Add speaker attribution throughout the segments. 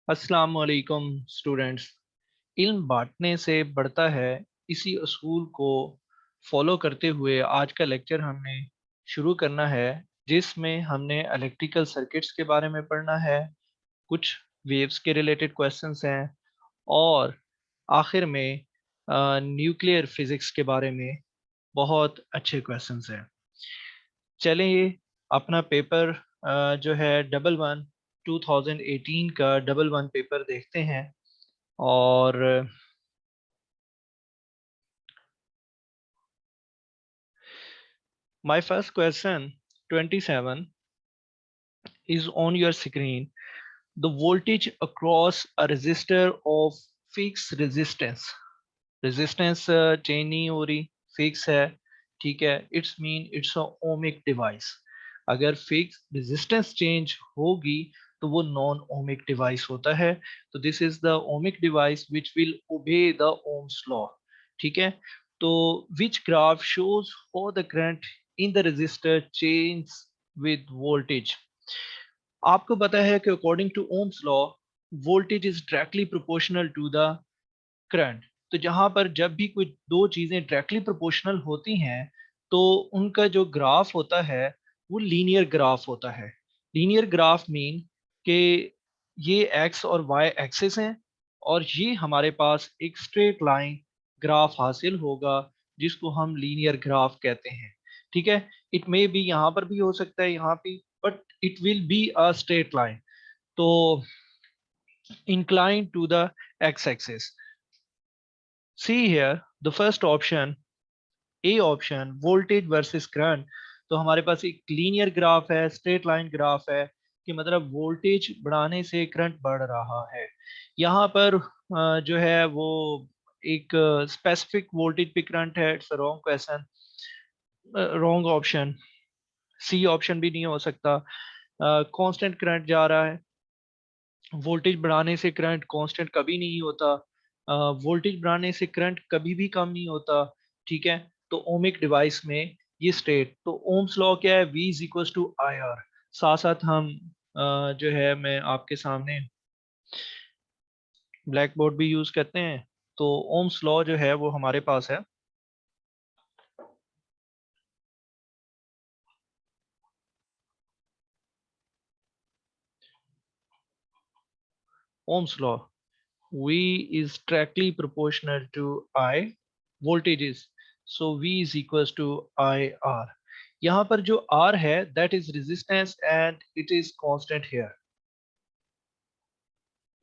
Speaker 1: अस्सलाम वालेकुम स्टूडेंट्स। इल्म बांटने से बढ़ता है, इसी असूल को फॉलो करते हुए आज का लेक्चर हमने शुरू करना है, जिसमें हमने इलेक्ट्रिकल सर्किट्स के बारे में पढ़ना है। कुछ वेव्स के रिलेटेड क्वेश्चंस हैं और आखिर में न्यूक्लियर फिजिक्स के बारे में बहुत अच्छे क्वेश्चंस हैं। चलिए अपना पेपर जो है डबल वन 2018 का डबल वन पेपर देखते हैं। और my first question 27 is on your screen. The voltage across a resistor of fixed resistance change नहीं हो रही, फिक्स है। ठीक है, it's mean it's a ohmic device. अगर फिक्स रेजिस्टेंस चेंज होगी तो वो नॉन ओमिक डिवाइस होता है। तो this is the ohmic device which will obey the Ohm's law. ठीक है, तो which graph shows how the current in the resistor change with voltage। आपको पता है कि according to Ohm's law voltage is directly proportional to the current. तो जहां पर जब भी कोई दो चीजें डायरेक्टली प्रोपोर्शनल होती हैं तो उनका जो ग्राफ होता है वो लीनियर ग्राफ होता है। लीनियर ग्राफ मीन कि ये एक्स और वाई एक्सिस हैं और ये हमारे पास एक स्ट्रेट लाइन ग्राफ हासिल होगा, जिसको हम लीनियर ग्राफ कहते हैं। ठीक है, इट मे बी यहाँ पर भी हो सकता है, यहाँ पे, but it will be a straight line. तो inclined to the x-axis। See here, the first option, A option, voltage versus current। तो हमारे पास एक लीनियर ग्राफ है, स्ट्रेट लाइन ग्राफ है, कि मतलब वोल्टेज बढ़ाने से करंट बढ़ रहा है। यहाँ पर जो है वो एक स्पेसिफिक वोल्टेज पे करंट है। It's wrong question, wrong option. C option भी नहीं हो सकता। कांस्टेंट करंट जा रहा है, वोल्टेज बढ़ाने से करंट कांस्टेंट कभी नहीं होता। वोल्टेज बढ़ाने से करंट कभी भी कम नहीं होता। ठीक है, तो ओमिक डिवाइस में ये स्टेट, तो ओम्स लॉ क्या है, V is equal to I R. साथ साथ हम जो है मैं आपके सामने ब्लैक बोर्ड भी यूज करते हैं। तो ओम्स लॉ जो है वो हमारे पास है, Ohm's law V is directly proportional to I voltage is, so V is equals to IR। यहाँ पर जो R है that is resistance and it is constant here।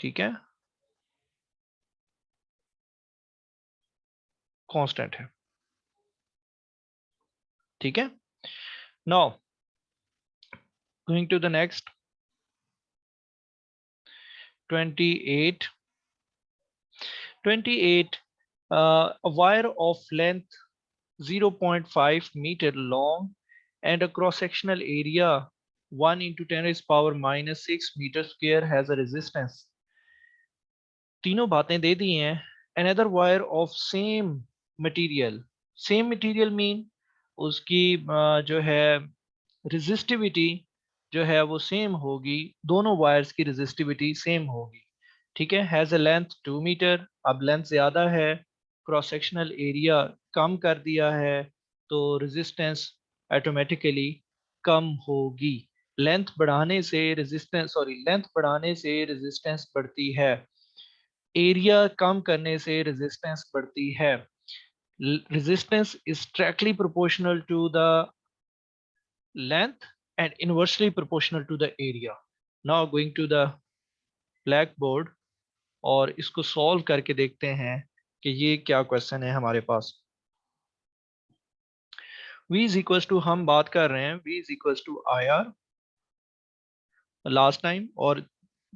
Speaker 1: ठीक है, constant है। ठीक है, now going to the next 28। 28, a wire of length 0.5 meter long and a cross-sectional area 1 into 10 raised power minus 6 meter square has a resistance। तीनों बातें दे दी हैं। Another wire of same material mean उसकी जो है resistivity जो है वो same होगी, दोनों वायर्स की रेजिस्टिविटी सेम होगी। ठीक है, हैज अ लेंथ 2 मीटर। अब लेंथ ज्यादा है, क्रॉस सेक्शनल एरिया कम कर दिया है, तो रेजिस्टेंस ऑटोमेटिकली कम होगी। लेंथ बढ़ाने से रेजिस्टेंस बढ़ती है, एरिया कम करने से रेजिस्टेंस बढ़ती है। Resistance is directly proportional to the length and inversely proportional to the area। Now going to the blackboard और इसको सॉल्व करके देखते हैं कि ये क्या क्वेश्चन है हमारे पास। V is equals to, हम बात कर रहे हैं V is equals to IR last time, और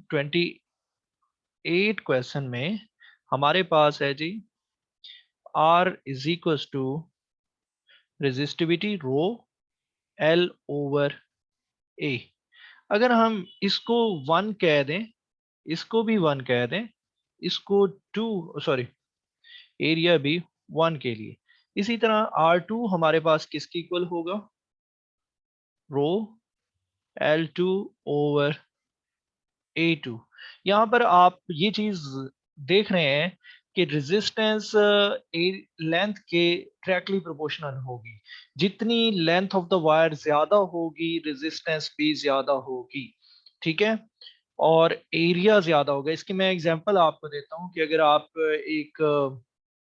Speaker 1: 28 क्वेश्चन में हमारे पास है जी R is equals to resistivity rho L over A। अगर हम इसको 1 कह दें, इसको भी 1 कह दें, इसको 2, सॉरी, एरिया भी 1 के लिए। इसी तरह R2 हमारे पास किसके इक्वल होगा, रो L2 ओवर A2। यहाँ पर आप ये चीज देख रहे हैं कि रेजिस्टेंस लेंथ के डायरेक्टली प्रोपोर्शनल होगी। जितनी लेंथ ऑफ द वायर ज्यादा होगी रेजिस्टेंस भी ज्यादा होगी, ठीक है। और एरिया ज्यादा होगा। इसकी मैं एग्जांपल आपको देता हूँ कि अगर आप एक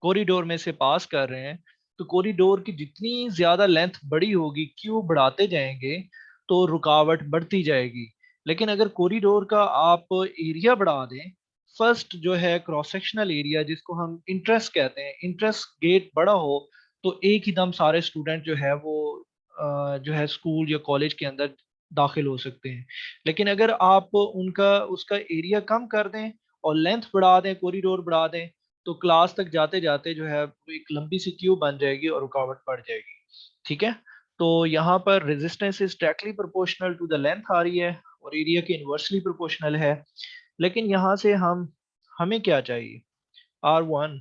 Speaker 1: कॉरिडोर में से पास कर रहे हैं, तो कॉरिडोर की जितनी ज्यादा लेंथ बड़ी होगी, क्यों बढ़ाते जाएंगे तो रुकावट बढ़ती जाएगी। लेकिन अगर कॉरिडोर का आप एरिया बढ़ा दें, फर्स्ट जो है क्रॉस सेक्शनल एरिया जिसको हम इंटरेस्ट कहते हैं, इंटरेस्ट गेट बड़ा हो तो एक ही दम सारे स्टूडेंट जो है वो जो है स्कूल या कॉलेज के अंदर दाखिल हो सकते हैं। लेकिन अगर आप उनका उसका एरिया कम कर दें और लेंथ बढ़ा दें, कॉरिडोर बढ़ा दें, तो क्लास तक जाते जाते जो है वो एक लंबी सी क्यू बन जाएगी और रुकावट पड़ जाएगी, ठीक है। तो यहाँ पर resistance is directly proportional to the length आ रही है और एरिया के इन्वर्सली प्रोपोर्शनल है। लेकिन यहाँ से हमें क्या चाहिए, R1,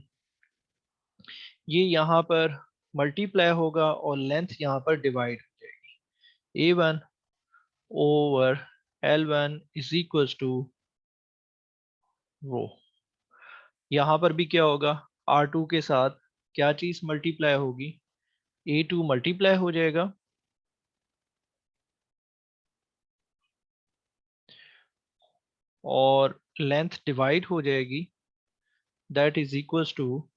Speaker 1: ये यहाँ पर मल्टीप्लाई होगा और लेंथ यहाँ पर डिवाइड हो जाएगी। A1 over L1 is equal to rho. यहाँ पर भी क्या होगा, R2 के साथ क्या चीज मल्टीप्लाई होगी, A2 मल्टीप्लाई हो जाएगा और लेंथ डिवाइड हो जाएगी, दैट इज इक्वल्स टू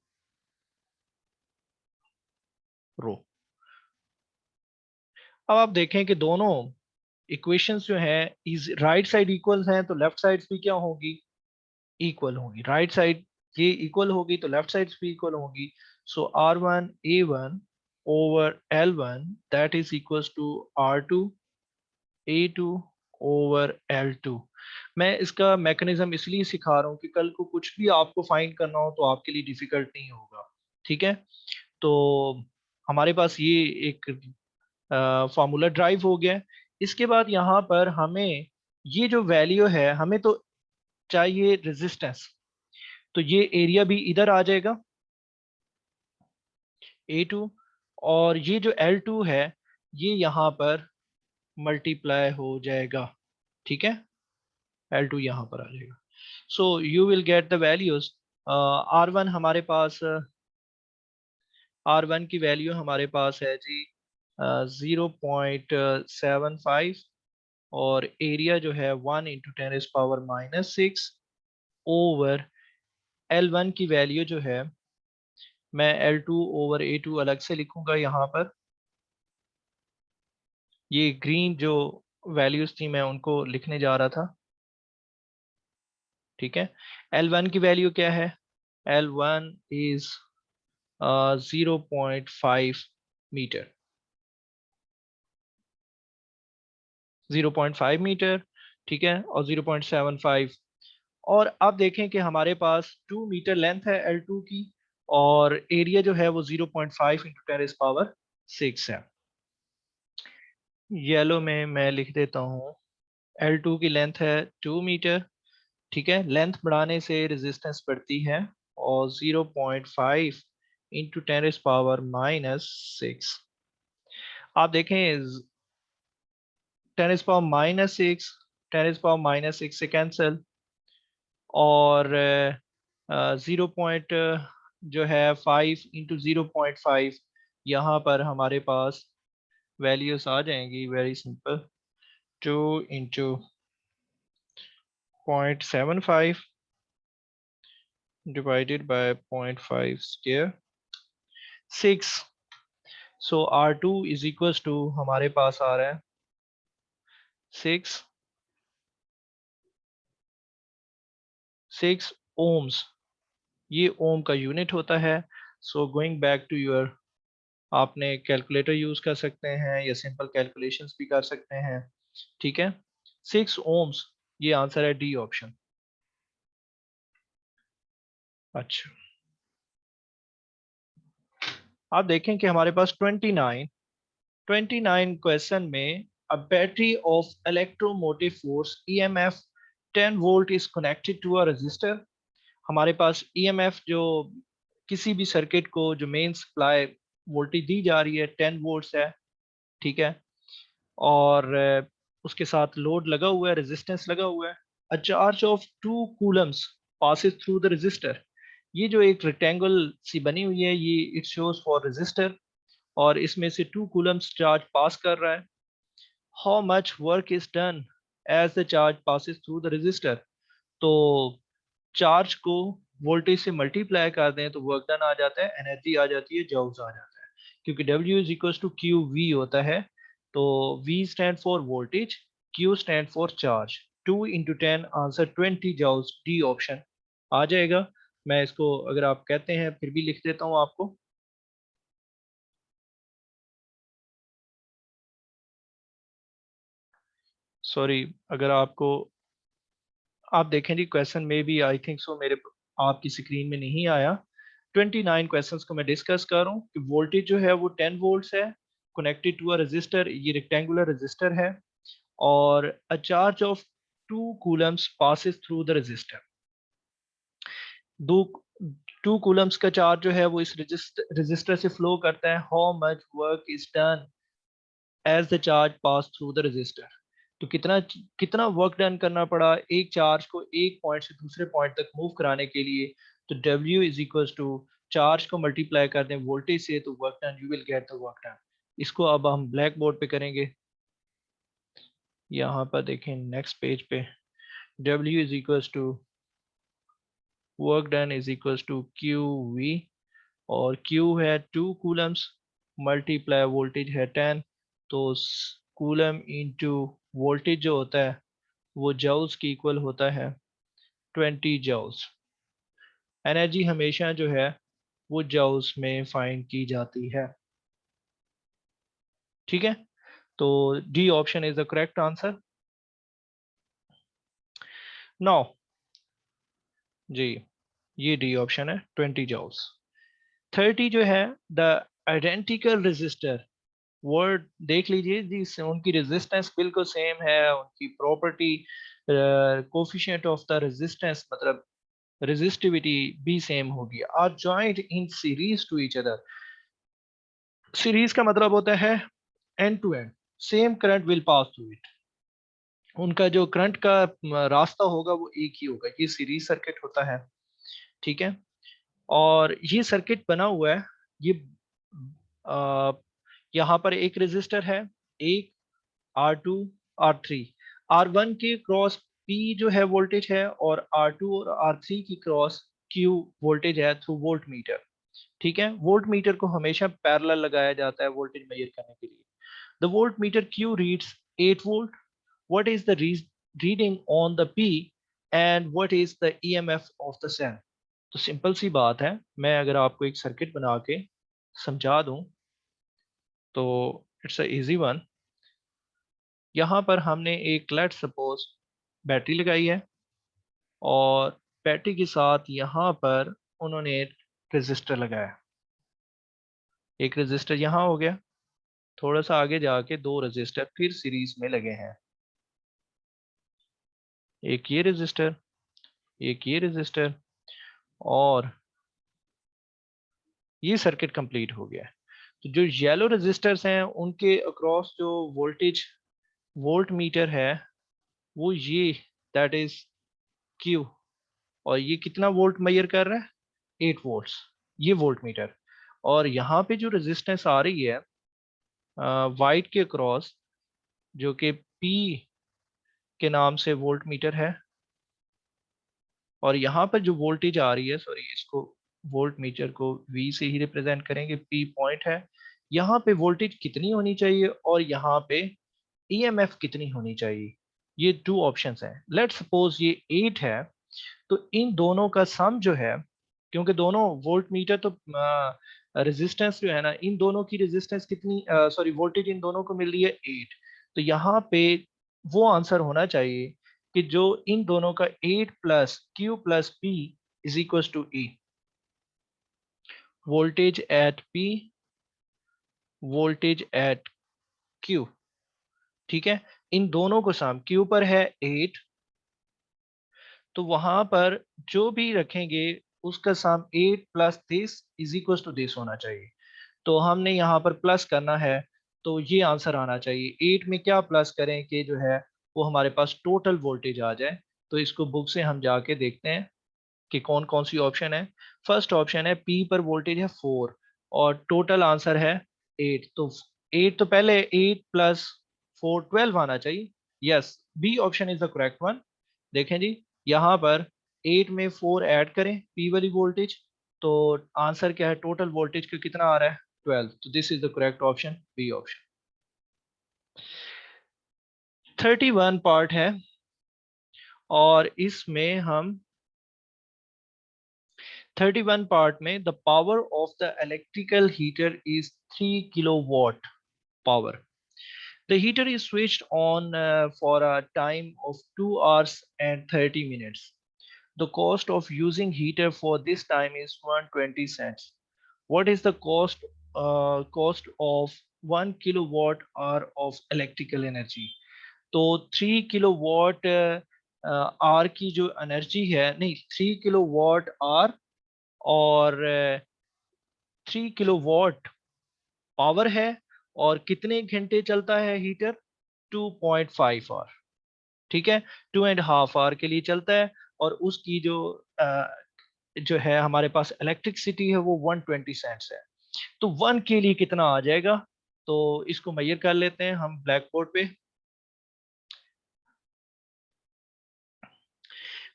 Speaker 1: रो। अब आप देखें कि दोनों इक्वेशंस जो हैं इज राइट साइड इक्वल हैं, तो लेफ्ट साइड भी क्या होगी, इक्वल होगी। राइट साइड ये इक्वल होगी तो लेफ्ट साइड भी इक्वल होगी। So R1 A1 over L1 that is equals to R2 A2 over L2। मैं इसका मैकेनिज्म इसलिए सिखा रहा हूँ कि कल को कुछ भी आपको फाइंड करना हो तो आपके लिए डिफिकल्ट नहीं होगा, ठीक है। तो हमारे पास ये एक फार्मूला ड्राइव हो गया है। इसके बाद यहाँ पर हमें ये जो वैल्यू है, हमें तो चाहिए रेजिस्टेंस, तो ये एरिया भी इधर आ जाएगा A2, और ये जो L2 है ये यहाँ पर मल्टीप्लाई हो जाएगा, ठीक है। L2 यहाँ पर आ जाएगा। So you will get the values. R1 हमारे पास R1 की वैल्यू हमारे पास है जी 0.75, और एरिया जो है 1 × 10⁻⁻⁶ ओवर L1 की वैल्यू जो है, मैं L2 ओवर A2 अलग से लिखूंगा यहाँ पर। ये ग्रीन जो वैल्यूज थी मैं उनको लिखने जा रहा था, ठीक है। L1 की वैल्यू क्या है, L1 इज 0.5 मीटर, 0.5 मीटर, ठीक है, और 0.75। और अब देखें कि हमारे पास 2 मीटर लेंथ है L2 की, और एरिया जो है वो 0.5 × 10⁻⁶ है। येलो में मैं लिख देता हूँ, L2 की लेंथ है 2 मीटर, ठीक है। लेंथ बढ़ाने से रेजिस्टेंस बढ़ती है, और 0.5 × 10⁻⁻⁶। आप देखें 10⁻⁻⁶, 10⁻⁻⁶ से कैंसिल, और 0 पॉइंट जो है 5 × 0.5, यहाँ पर हमारे पास वैल्यूज आ जाएंगी very simple, 2 × 0.75 divided by 0.5 square 6। So R2 is equals to हमारे पास आ रहा है 6 ओम्स। ये ओम का यूनिट होता है। So going back to your, आपने कैलकुलेटर यूज कर सकते हैं या सिंपल कैलकुलेशंस भी कर सकते हैं, ठीक है। 6 ओम्स, ये आंसर है डी ऑप्शन। अच्छा, आप देखें कि हमारे पास 29 क्वेश्चन में a battery of electromotive force EMF 10 volt is connected to a resistor. हमारे पास EMF जो किसी भी सर्किट को जो मेन सप्लाई वोल्टेज दी जा रही है 10 वोल्ट्स है, ठीक है। और उसके साथ लोड लगा हुआ है, रेजिस्टेंस लगा हुआ है, a charge of 2 coulombs passes through the resistor. ये जो एक रेक्टेंगल सी बनी हुई है, ये इट शोज फॉर रेजिस्टर, और इसमें से 2 coulombs चार्ज पास कर रहा है. How much work is done as the charge passes through the resistor. तो चार्ज को वोल्टेज से मल्टीप्लाई कर दें तो वर्क डन आ जाता है, एनर्जी आ जाती है, जॉब्स आ जाता है, क्योंकि W is equal to Q V होता है. तो V stand for voltage, Q stand for charge. 2 × 10 answer 20 joules, D option आ जाएगा. मैं इसको अगर आप कहते हैं फिर भी लिख देता हूँ आपको. सॉरी, अगर आपको, आप देखें जी क्वेश्चन में भी आई थिंक सो मेरे आपकी स्क्रीन में नहीं आया. 29 क्वेश्चंस को मैं डिस्कस कर रहा हूँ कि वोल्टेज जो है वो 10 वोल्ट्स है, कनेक्टेड टू अ रजिस्टर, ये रेक्टेंगुलर रजिस्टर है, और a charge of 2 coulombs passes through the register. दो 2 coulombs का चार्ज जो है वो इस रजिस्टर से फ्लो करता है. How much work is done as the charge pass through the resistor. तो कितना कितना वर्क डन करना पड़ा एक चार्ज को एक पॉइंट से दूसरे पॉइंट तक मूव कराने के लिए. तो W is equal to charge को मल्टीप्लाई कर दें वोल्टेज से, तो work done, you will get the work done. इसको अब हम ब्लैक बोर्ड पे करेंगे. यहाँ पर देखें नेक्स्ट पेज पे, W is equal to work done is equal to Q V, और Q है 2 coulombs, मल्टीप्लाई वोल्टेज है 10. तो कूलम इंटू वोल्टेज जो होता है वो जूल्स की इक्वल होता है 20 जूल्स. एनर्जी हमेशा जो है वो जूल्स में फाइंड की जाती है. ठीक है, तो D option is the correct answer. Now जी, ये डी ऑप्शन है 20 जूल्स. 30 जो है द आइडेंटिकल रेजिस्टर. वर्ड देख लीजिए जी, उनकी रेजिस्टेंस बिल्कुल सेम है, उनकी property coefficient of the resistance मतलब रेजिस्टिविटी भी सेम होगी, are joint in series to each other. Series का मतलब होता है end to end, same current will pass through it. उनका जो करंट का रास्ता होगा वो एक ही होगा. ये सीरीज सर्किट होता है. ठीक है, और ये सर्किट बना हुआ है, ये आ, यहाँ पर एक रेजिस्टर है, एक R2 R3. R1 के क्रॉस P जो है वोल्टेज है, और R2 और R3 की क्रॉस Q वोल्टेज है थ्रू वोल्ट मीटर. ठीक है, वोल्ट मीटर को हमेशा पैरेलल लगाया जाता है वोल्टेज मेजर करने के लिए. The volt meter Q reads 8 volt. What is the reading on the P, and what is the EMF of the cell. तो सिंपल सी बात है, मैं अगर आपको एक सर्किट बना के समझा दूं तो इट्स अ इजी वन. यहाँ पर हमने एक लेट सपोज बैटरी लगाई है, और बैटरी के साथ यहाँ पर उन्होंने एक रेजिस्टर लगाया. एक रेजिस्टर यहाँ हो गया, थोड़ा सा आगे जाके दो रेजिस्टर फिर सीरीज में लगे हैं. एक ये रेजिस्टर, एक ये रेजिस्टर, और ये सर्किट कंप्लीट हो गया. तो जो येलो रेजिस्टर्स हैं उनके अक्रॉस जो वोल्टेज वोल्ट मीटर है वो ये, दैट इज क्यू. और ये कितना वोल्ट मेजर कर रहा है, 8 वोल्ट्स, ये वोल्ट मीटर. और यहाँ पे जो रेजिस्टेंस आ रही है वाइट के क्रॉस, जो कि P के नाम से वोल्ट मीटर है, और यहाँ पर जो वोल्टेज आ रही है, सॉरी इसको वोल्ट मीटर को V से ही रिप्रेजेंट करेंगे, P पॉइंट है. यहाँ पे वोल्टेज कितनी होनी चाहिए और यहाँ पे EMF कितनी होनी चाहिए, ये 2 ऑप्शंस हैं. लेट्स सपोज ये 8 है, तो इन दोनों का सम जो है, क्योंकि दोनों वोल्ट मीटर तो रेजिस्टेंस जो है ना, इन दोनों की रेजिस्टेंस कितनी, सॉरी वोल्टेज इन दोनों को मिल रही है 8. तो यहाँ पे वो आंसर होना चाहिए कि जो इन दोनों का 8 plus Q plus P is equal to E. Voltage at P, voltage at Q. ठीक है, इन दोनों को सम, Q पर है 8, तो वहां पर जो भी रखेंगे उसका sum 8 plus this is equal to this होना चाहिए. तो हमने यहाँ पर प्लस करना है, तो ये आंसर आना चाहिए. 8 में क्या प्लस करें कि जो है वो हमारे पास टोटल वोल्टेज आ जाए. तो इसको बुक से हम जाके देखते हैं कि कौन कौन सी ऑप्शन है। फर्स्ट ऑप्शन है पी पर वोल्टेज है 4 और टोटल आंसर है 8। तो 8 तो पहले 8 प्लस 4 12 आना चाहिए। Yes, B option is the correct one. देखें जी, यहाँ पर 8 में 4 ऐड करें पी वाली वोल्टेज, तो आंसर क्या है, टोटल वोल्टेज का कितना आ रहा है 12। तो this is the correct option, B option. 31 part है और इसमें हम 31 पार्ट में the power of the electrical heater is 3 kilowatt power. The heater is switched on for a time of 2 hours and 30 minutes. The cost of using heater for this time is 120 cents. What is the cost of 1 kilowatt hour of electrical energy? तो 3 kilowatt hour की जो energy है, नहीं 3 kilowatt hour और 3 kilowatt power है, और कितने घंटे चलता है हीटर, 2.5 आवर। ठीक है, 2.5 आवर के लिए चलता है, और उसकी जो है हमारे पास इलेक्ट्रिसिटी है वो 120 सेंट्स है। तो 1 के लिए कितना आ जाएगा, तो इसको मेजर कर लेते हैं हम ब्लैक बोर्ड पे।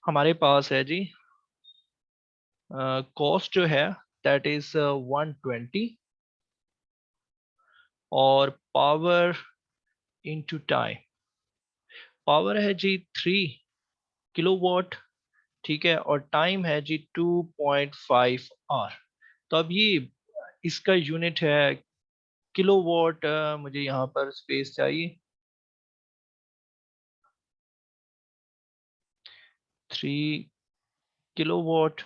Speaker 1: हमारे पास है जी कॉस्ट जो है दैट इज 120 और पावर इनटू टाइम। पावर है जी 3 किलोवाट, ठीक है, और टाइम है जी 2.5 आवर। तो अब ये इसका यूनिट है किलोवाट। मुझे यहाँ पर स्पेस चाहिए। 3 किलोवाट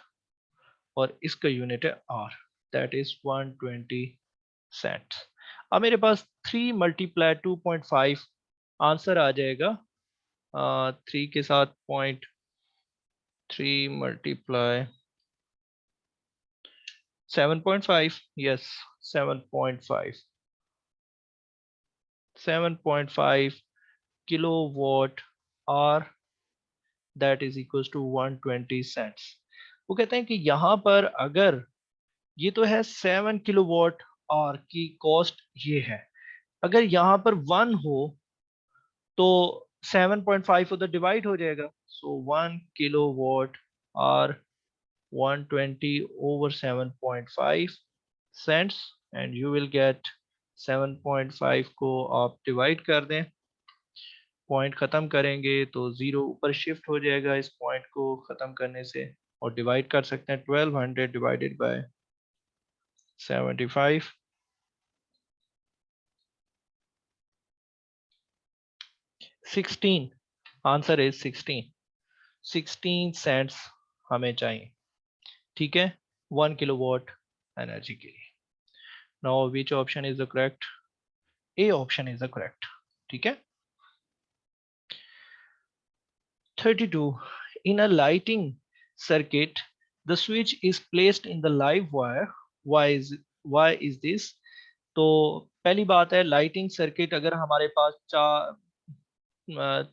Speaker 1: और इसका यूनिट है आर, दैट इज 120 सेंट। अब मेरे पास 3 मल्टीप्लाई 2.5 आंसर आ जाएगा। 3 के साथ 0.3 multiply 7.5। Yes, 7.5 kilowatt are, that is equal to 120 cents. वो कहते हैं कि यहाँ पर अगर ये तो है 7 किलोवाट आवर की कॉस्ट ये है, अगर यहाँ पर 1 हो तो 7.5 उधर डिवाइड हो जाएगा। सो 1 kilowatt hour 120 over 7.5 cents and you will get 7.5 को आप डिवाइड कर दें, पॉइंट खत्म करेंगे तो जीरो ऊपर शिफ्ट हो जाएगा इस पॉइंट को खत्म करने से, और डिवाइड कर सकते हैं 1200 divided by 75। 16, answer is 16 cents हमें चाहिए। ठीक है, 1 किलोवाट एनर्जी के लिए। Now which option is the correct, A option is the correct. ठीक है। 32, in a lighting circuit the switch is placed in the live wire. Why is this? तो पहली बात है, लाइटिंग सर्किट अगर हमारे पास चार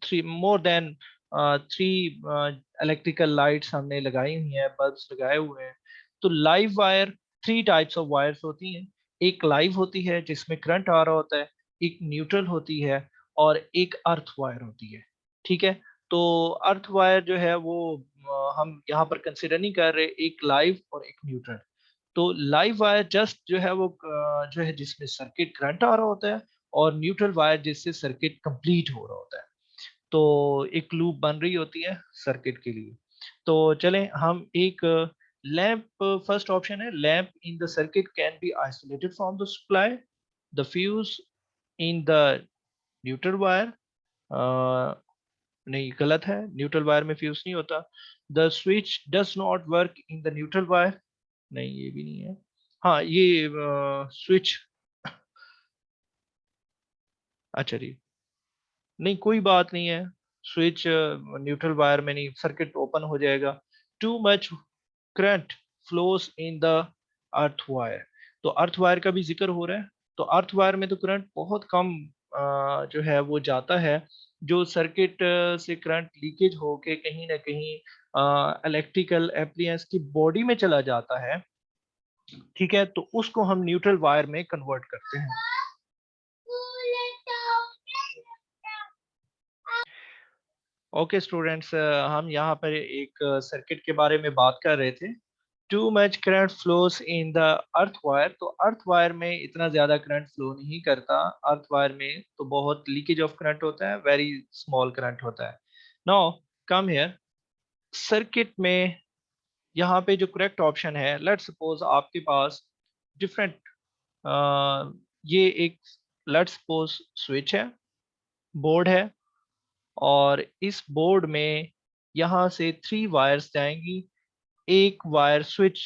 Speaker 1: three more than 3 electrical lights हमने लगाई हुई हैं, बल्ब्स लगाए हुए हैं, तो live wire 3 types of wires होती हैं। एक लाइव होती है जिसमें करंट आ रहा होता है, एक न्यूट्रल होती है, और एक अर्थ वायर होती है। ठीक है, तो अर्थ वायर जो है वो हम यहाँ पर कंसिडर नहीं कर रहे, एक लाइव और एक न्यूट्रल। तो लाइव वायर जस्ट जो है वो जो है जिसमें सर्किट करंट आ रहा होता है, और न्यूट्रल वायर जिससे सर्किट कंप्लीट हो रहा होता है। तो एक लूप बन रही होती है सर्किट के लिए। तो चलें हम एक लैंप, फर्स्ट ऑप्शन है lamp in the circuit can be isolated from the supply, the fuse in the neutral wire. नहीं, गलत है, न्यूट्रल वायर में फ्यूज नहीं होता। The switch does not work in the neutral wire, नहीं ये भी नहीं है। हाँ, ये स्विच, अच्छा जी, नहीं कोई बात नहीं है, स्विच न्यूट्रल वायर में नहीं, सर्किट ओपन हो जाएगा। Too much current flows in the earth wire, तो अर्थ वायर का भी जिक्र हो रहा है, तो अर्थ वायर में तो करंट बहुत कम जो है वो जाता है, जो सर्किट से करंट लीकेज होके कहीं ना कहीं इलेक्ट्रिकल एप्लायंस की बॉडी में चला जाता है, ठीक है, तो उसको हम न्यूट्रल वायर में कन्वर्ट करते हैं। ओके स्टूडेंट्स, हम यहाँ पर एक सर्किट के बारे में बात कर रहे थे। Too much current flows in the earth wire, तो अर्थ वायर में इतना ज़्यादा करंट फ्लो नहीं करता। अर्थ वायर में तो बहुत लीकेज ऑफ करंट होता है, वेरी स्मॉल करंट होता है। नाउ कम हियर, सर्किट में यहाँ पे जो करेक्ट ऑप्शन है, लेट्स सपोज आपके पास डिफरेंट, ये एक लेट्स सपोज स्विच है, बोर्ड है, और इस बोर्ड में यहाँ से 3 वायर्स जाएंगी। एक वायर स्विच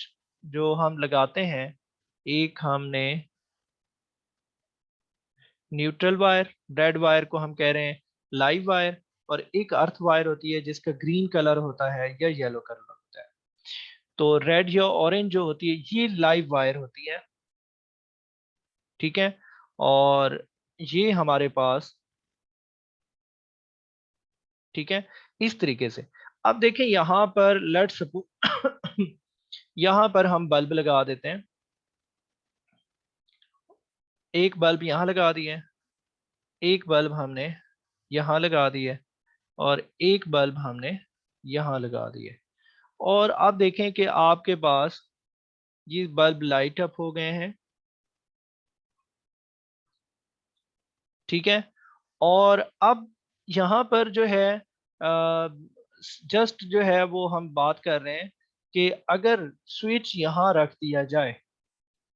Speaker 1: जो हम लगाते हैं, एक हमने न्यूट्रल वायर, रेड वायर को हम कह रहे हैं लाइव वायर, और एक अर्थ वायर होती है जिसका ग्रीन कलर होता है या येलो कलर होता है। तो रेड या ऑरेंज जो होती है ये लाइव वायर होती है, ठीक है। और ये हमारे पास, ठीक है, इस तरीके से। अब देखें यहाँ पर लेट्स सपोज यहाँ पर हम बल्ब लगा देते हैं। एक बल्ब यहाँ लगा दिए, एक बल्ब हमने यहाँ लगा दिए, और एक बल्ब हमने यहाँ लगा दिए। और आप देखें कि आपके पास ये बल्ब लाइट अप हो गए हैं, ठीक है। और अब यहाँ पर जो है जस्ट जो है वो हम बात कर रहे हैं कि अगर स्विच यहाँ रख दिया जाए,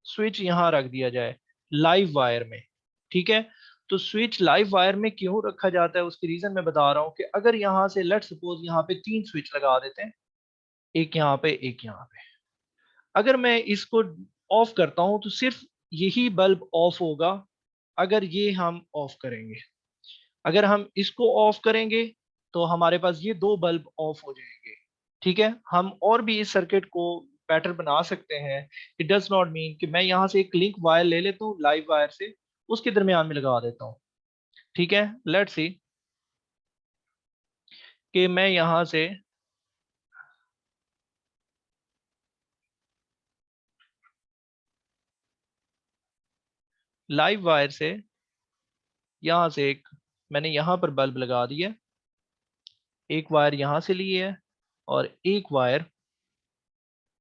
Speaker 1: स्विच यहाँ रख दिया जाए लाइव वायर में, ठीक है। तो स्विच लाइव वायर में क्यों रखा जाता है, उसकी रीजन मैं बता रहा हूँ कि अगर यहाँ से लेट्स सपोज यहाँ पे 3 स्विच लगा देते हैं, एक यहाँ पे एक यहाँ पे, अगर मैं इसको ऑफ करता हूं तो सिर्फ यही बल्ब ऑफ होगा अगर ये हम ऑफ करेंगे। अगर हम इसको ऑफ करेंगे तो हमारे पास ये 2 बल्ब ऑफ हो जाएंगे, ठीक है। हम और भी इस सर्किट को बेटर बना सकते हैं। इट डज नॉट मीन कि मैं यहाँ से एक लिंक वायर ले लेता हूँ लाइव वायर से, उसके दरमियान में लगा देता हूँ, ठीक है। लेट्स सी कि मैं यहाँ से लाइव वायर से यहाँ से एक मैंने यहाँ पर बल्ब लगा दिया, एक वायर यहाँ से ली है और एक वायर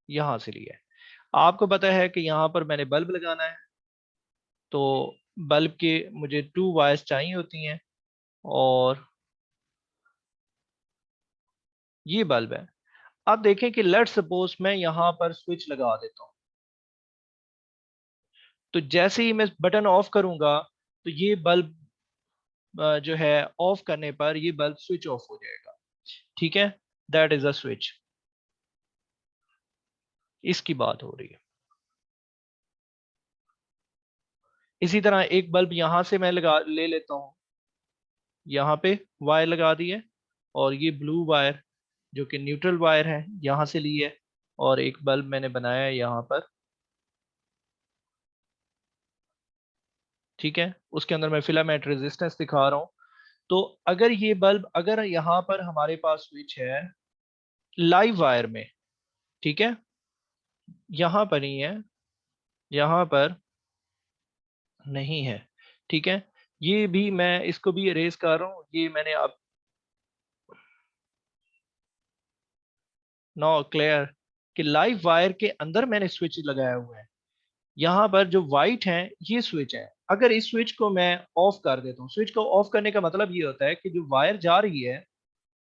Speaker 1: यहाँ से ली है। आपको पता है कि यहाँ पर मैंने बल्ब लगाना है, तो बल्ब के मुझे 2 वायर्स चाहिए होती हैं, और ये बल्ब है। अब देखें कि लेट्स सपोज मैं यहाँ पर स्विच लगा देता हूँ, तो जैसे ही मैं बटन ऑफ करूंगा तो ये बल्ब जो है ऑफ करने पर ये बल्ब स्विच ऑफ हो जाएगा, ठीक है। दैट इज अ स्विच, इसकी बात हो रही है। इसी तरह एक बल्ब यहां से मैं लगा ले लेता हूं, यहाँ पे वायर लगा दी है, और ये ब्लू वायर जो कि न्यूट्रल वायर है यहाँ से ली है, और एक बल्ब मैंने बनाया है यहाँ पर, ठीक है। उसके अंदर मैं फिलामेंट रेजिस्टेंस दिखा रहा हूँ। तो अगर ये बल्ब, अगर यहाँ पर हमारे पास स्विच है लाइव वायर में, ठीक है, यहाँ पर नहीं है, यहाँ पर नहीं है, ठीक है। ये भी मैं इसको भी इरेज कर रहा हूँ, ये मैंने अब नो क्लियर कि लाइव वायर के अंदर मैंने स्विच लगाया हुआ है। यहाँ पर जो वाइट है ये स्विच है। अगर इस स्विच को मैं ऑफ कर देता हूँ, स्विच को ऑफ करने का मतलब ये होता है कि जो वायर जा रही है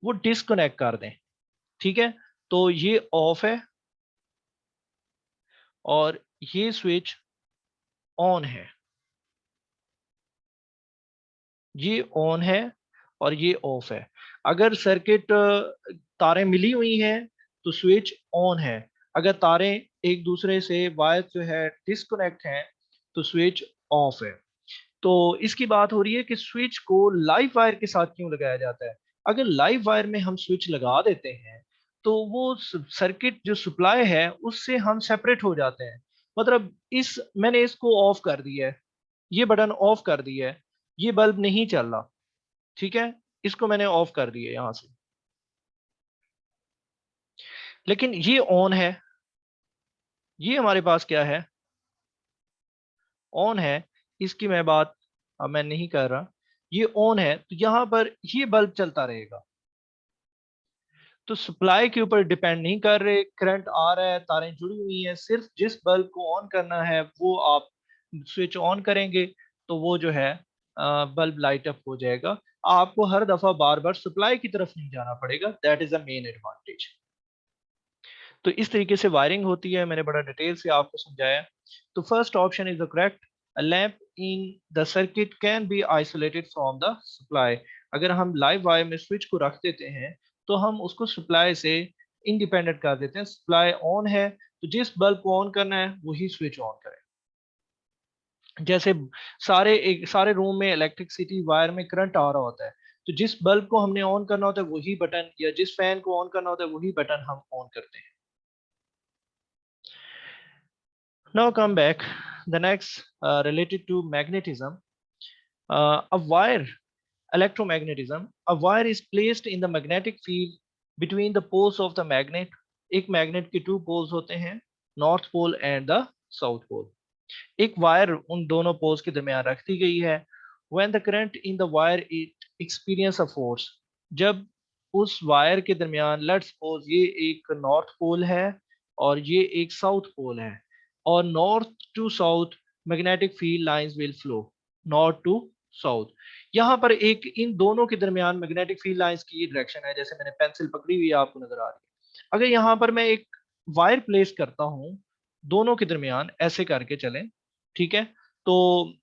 Speaker 1: वो डिस्कनेक्ट कर दें, ठीक है। तो ये ऑफ है और ये स्विच ऑन है, ये ऑन है और ये ऑफ है। अगर सर्किट तारें मिली हुई हैं तो स्विच ऑन है, अगर तारें एक दूसरे से वायर जो है डिस्कनेक्ट हैं तो स्विच ऑफ है। तो इसकी बात हो रही है कि स्विच को लाइव वायर के साथ क्यों लगाया जाता है। अगर लाइव वायर में हम स्विच लगा देते हैं तो वो सर्किट जो सप्लाई है उससे हम सेपरेट हो जाते हैं। मतलब इस मैंने इसको ऑफ कर दिया है, ये बटन ऑफ कर दिया है, ये बल्ब नहीं चल रहा, ठीक है। इसको मैंने ऑफ कर दिया यहां से, लेकिन ये ऑन है, ये हमारे पास क्या है, ऑन है। इसकी मैं बात अब मैं नहीं कर रहा, ये ऑन है, तो यहां पर ये बल्ब चलता रहेगा। तो सप्लाई के ऊपर डिपेंड नहीं कर रहे, करंट आ रहा है, तारें जुड़ी हुई हैं, सिर्फ जिस बल्ब को ऑन करना है वो आप स्विच ऑन करेंगे तो वो जो है बल्ब लाइट अप हो जाएगा। आपको हर दफा बार बार सप्लाई की तरफ नहीं जाना पड़ेगा, that is the main advantage. तो इस तरीके से वायरिंग होती है, मैंने बड़ा डिटेल से आपको समझाया। तो first option is the correct, a lamp in the circuit can be isolated from the supply. अगर हम लाइव वायर में स्विच को रख देते हैं तो हम उसको सप्लाई से इंडिपेंडेंट कर देते हैं। सप्लाई ऑन है तो जिस बल्ब को ऑन करना है वही स्विच ऑन करें। जैसे सारे रूम में इलेक्ट्रिसिटी वायर में करंट आ रहा होता है, तो जिस बल्ब को हमने ऑन करना होता है वही बटन, या जिस फैन को ऑन करना होता है वही बटन हम ऑन करते हैं। Now come back. The next related to magnetism. A wire, electromagnetism. A wire is placed in the magnetic field between the poles of the magnet. एक मैग्नेट के टू पोल्स होते हैं, north pole and the south pole. एक wire उन दोनों poles के दरमियान रख दी गई है। When the current in the wire it experience a force, जब उस वायर के दरमियान, लेट्स सपोज ये एक नॉर्थ पोल है और ये एक साउथ पोल है, और north to south magnetic field lines will flow, north to south. यहाँ पर एक इन दोनों के दरमियान मैग्नेटिक फील्ड लाइंस की ये डायरेक्शन है, जैसे मैंने पेंसिल पकड़ी हुई है आपको नजर आ रही है। अगर यहाँ पर मैं एक वायर प्लेस करता हूँ दोनों के दरमियान, ऐसे करके चलें, ठीक है, तो